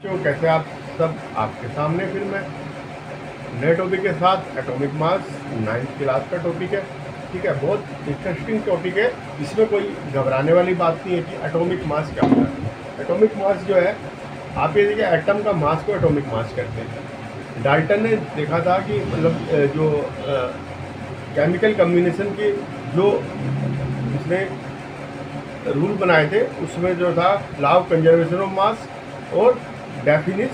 तो कैसे आप सब आपके सामने फिर मैं नए टॉपिक के साथ एटॉमिक मास 9th क्लास का टॉपिक है। ठीक है, बहुत इंटरेस्टिंग टॉपिक है। इसमें कोई घबराने वाली बात नहीं है कि एटॉमिक मास क्या होता है। एटॉमिक मास जो है, आप ये देखिए, एटम का मास को एटॉमिक मास कहते हैं। डाल्टन ने देखा था कि मतलब जो केमिकल कम्बिनेशन के जो उसने रूल बनाए थे, उसमें जो था law of conservation of mass और डेफिनिट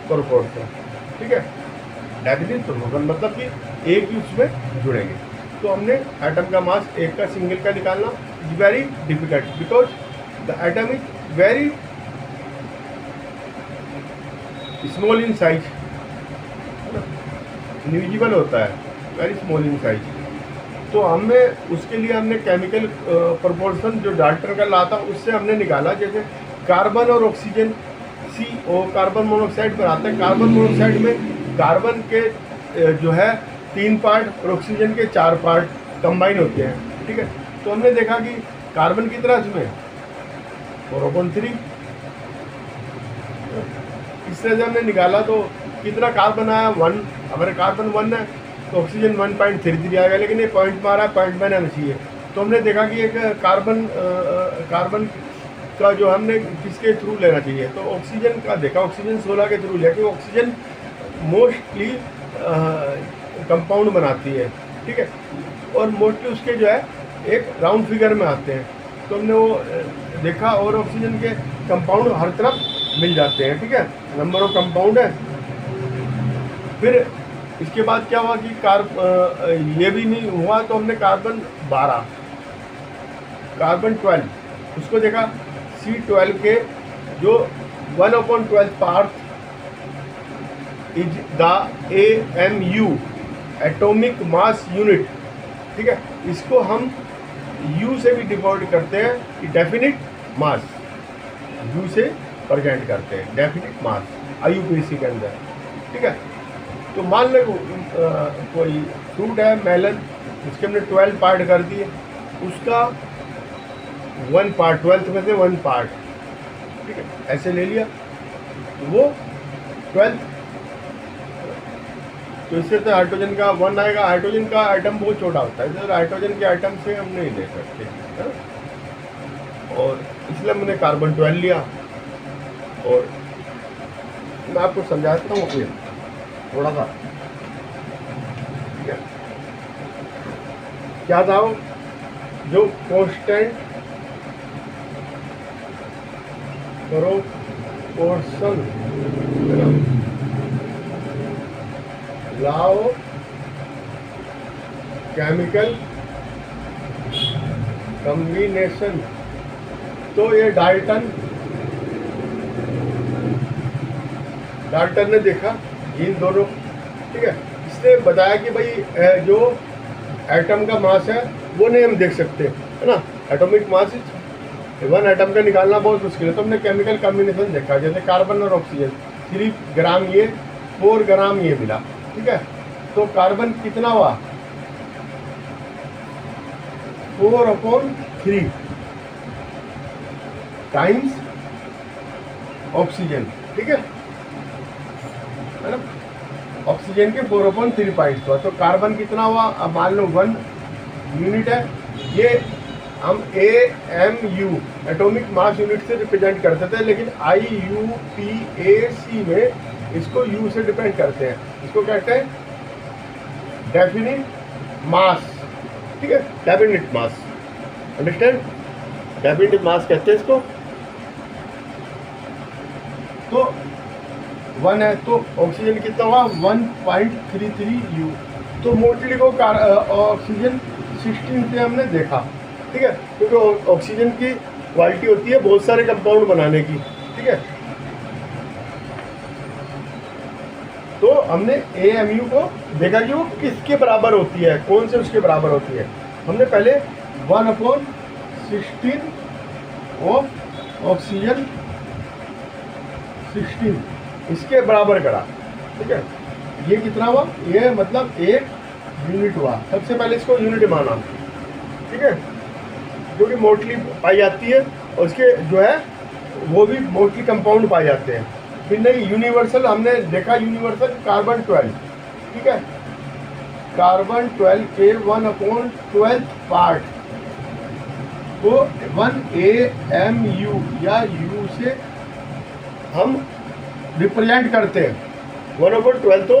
प्रोपोर्शन। ठीक है, डेफिनिट प्रोपोर्शन मतलब कि एक ही उसमें जुड़ेंगे। तो हमने एटम का मास एक का सिंगल का निकालना is very difficult because the atom is very small in size, invisible होता है, वेरी स्मॉल इन साइज। तो उसके लिए हमने केमिकल प्रोपोर्शन जो डाल्टन का लॉ था उससे हमने निकाला। जैसे कार्बन और ऑक्सीजन CO कार्बन मोनोऑक्साइड बनाते हैं। कार्बन मोनोऑक्साइड में कार्बन के जो है 3 पार्ट और ऑक्सीजन के 4 पार्ट कंबाइन होते हैं। ठीक है, तो हमने देखा कि कार्बन कितना इसमें 4/3। इस तरह से हमने निकाला तो कितना कार्बन आया 1। अगर कार्बन 1 है तो ऑक्सीजन 1.33 आ गया, लेकिन ये पॉइंट में आ रहा है, पॉइंट में आना चाहिए। तो हमने देखा कि एक कार्बन का जो हमने किसके थ्रू लेना चाहिए, तो ऑक्सीजन का देखा, ऑक्सीजन 16 के थ्रू लिया, क्योंकि ऑक्सीजन मोस्टली कंपाउंड बनाती है। ठीक है, और मोस्टली उसके जो है एक राउंड फिगर में आते हैं। तो हमने वो देखा, और ऑक्सीजन के कंपाउंड हर तरफ मिल जाते हैं। ठीक है, नंबर ऑफ कंपाउंड है। फिर इसके बाद क्या हुआ कि ये भी नहीं हुआ तो हमने कार्बन 12, कार्बन 12 उसको देखा। C12 के जो 1/12 part is the AMU, atomic mass unit. ठीक है, इसको हम U से भी डिफाइन करते हैं कि डेफिनिट मास, U से प्रेजेंट करते हैं डेफिनिट मास IUPAC के अंदर। ठीक है, तो मान लो कोई फ्रूट है मेलन, उसके हमने 12 पार्ट कर दिए, उसका 1 पार्ट 12 में से 1 पार्ट, ठीक है, ऐसे ले लिया, वो 12। तो इससे तो हाइड्रोजन का 1 आएगा। हाइड्रोजन का आइटम बहुत छोटा होता है, इसलिए हाइड्रोजन के आइटम से हम नहीं ले सकते है? और इसलिए हमने कार्बन 12 लिया। और मैं आपको समझाता हूँ फिर थोड़ा सा। ठीक है, क्या था वो जो constant proportion law of chemical combination. तो ये डाल्टन ने देखा इन दोनों। ठीक है, इसने बताया कि भाई जो एटम का मास है वो नहीं हम देख सकते, है ना। एटॉमिक मास 1 एटम का निकालना बहुत मुश्किल है। तो हमने केमिकल कॉम्बिनेशन देखा, जैसे कार्बन और ऑक्सीजन 3 ग्राम ये, 4 ग्राम ये मिला। ठीक है, तो कार्बन कितना हुआ 4/3 टाइम्स ऑक्सीजन। ठीक है ना, ऑक्सीजन के 4/3 पॉइंट्स हुआ। तो कार्बन कितना हुआ, अब मान लो 1 यूनिट है। ये हम AMU एटॉमिक मास यूनिट से रिप्रेजेंट करते थे, लेकिन IUPAC में इसको U से डिपेंड करते हैं। इसको कहते हैं डेफिनिट मास। ठीक है, डेफिनिट मास, अंडरस्टैंड, डेफिनिट मास कहते हैं इसको। तो 1 है तो ऑक्सीजन कितना हुआ 1.33 U। तो मोस्टली को ऑक्सीजन 16 से हमने देखा। ठीक है, क्योंकि ऑक्सीजन की क्वालिटी होती है बहुत सारे कंपाउंड बनाने की। ठीक है, तो हमने AMU को देखा कि वो किसके बराबर होती है, कौन से उसके बराबर होती है। हमने पहले 1/16 ऑफ ऑक्सीजन 16 इसके बराबर करा। ठीक है, ये कितना हुआ, ये मतलब 1 यूनिट हुआ। सबसे पहले इसको यूनिट माना। ठीक है, जो कि मोस्टली पाई जाती है, और उसके जो है वो भी मोस्टली कंपाउंड पाए जाते हैं। फिर नहीं यूनिवर्सल, हमने देखा यूनिवर्सल कार्बन 12, ठीक है, कार्बन 12 के 1/12 पार्ट को 1 AMU या U से हम रिप्रेजेंट करते हैं। 1/12, तो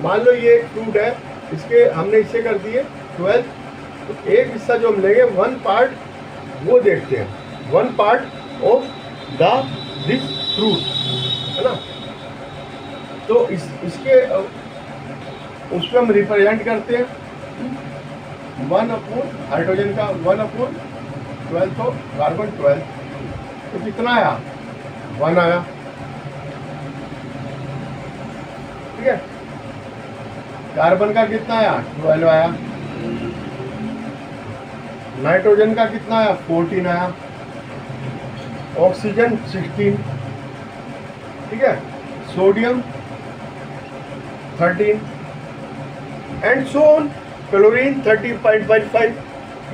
मान लो ये एक फ्रूट है, इसके हमने इससे कर दिए 12, तो एक हिस्सा जो हम लेंगे 1 पार्ट वो देखते हैं, 1 पार्ट ऑफ दिस फ्रूट, है ना। तो इसके उस पर हम रिप्रेजेंट करते हैं 1/, हाइड्रोजन का 1/12, तो कार्बन 12, तो कितना आया, 1 आया, ठीक है। कार्बन का कितना आया, 12 आया। नाइट्रोजन का कितना आया, 14 आया। ऑक्सीजन 16, ठीक है। Sodium 13 and so on. Chlorine 30.55।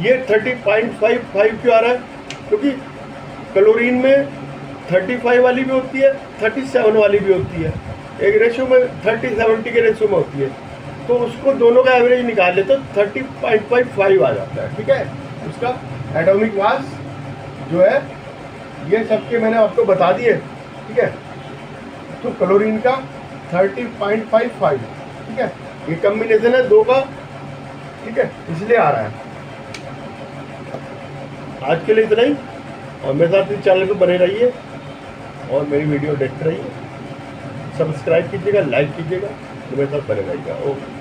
ये 30.55 क्यों आ रहा है, क्योंकि क्लोरीन में 35 वाली भी होती है, 37 वाली भी होती है, एक रेशियो में 30-70 के रेशियो में होती है, तो उसको दोनों का एवरेज निकाल ले तो 30.55 आ जाता है, ठीक है। उसका एटॉमिक मास जो है, ये सबके मैंने आपको बता दिए, ठीक है। तो क्लोरीन का 30.55, ठीक है, ये कॉम्बिनेशन है दो का, ठीक है, इसलिए आ रहा है। आज के लिए इतना ही, और मेरे साथ इस चैनल पर बने रहिए और मेरी वीडियो देखते रहिए, सब्सक्राइब कीजिएगा, लाइक कीजिएगा, तो मेरे साथ बने रहिएगा। ओके।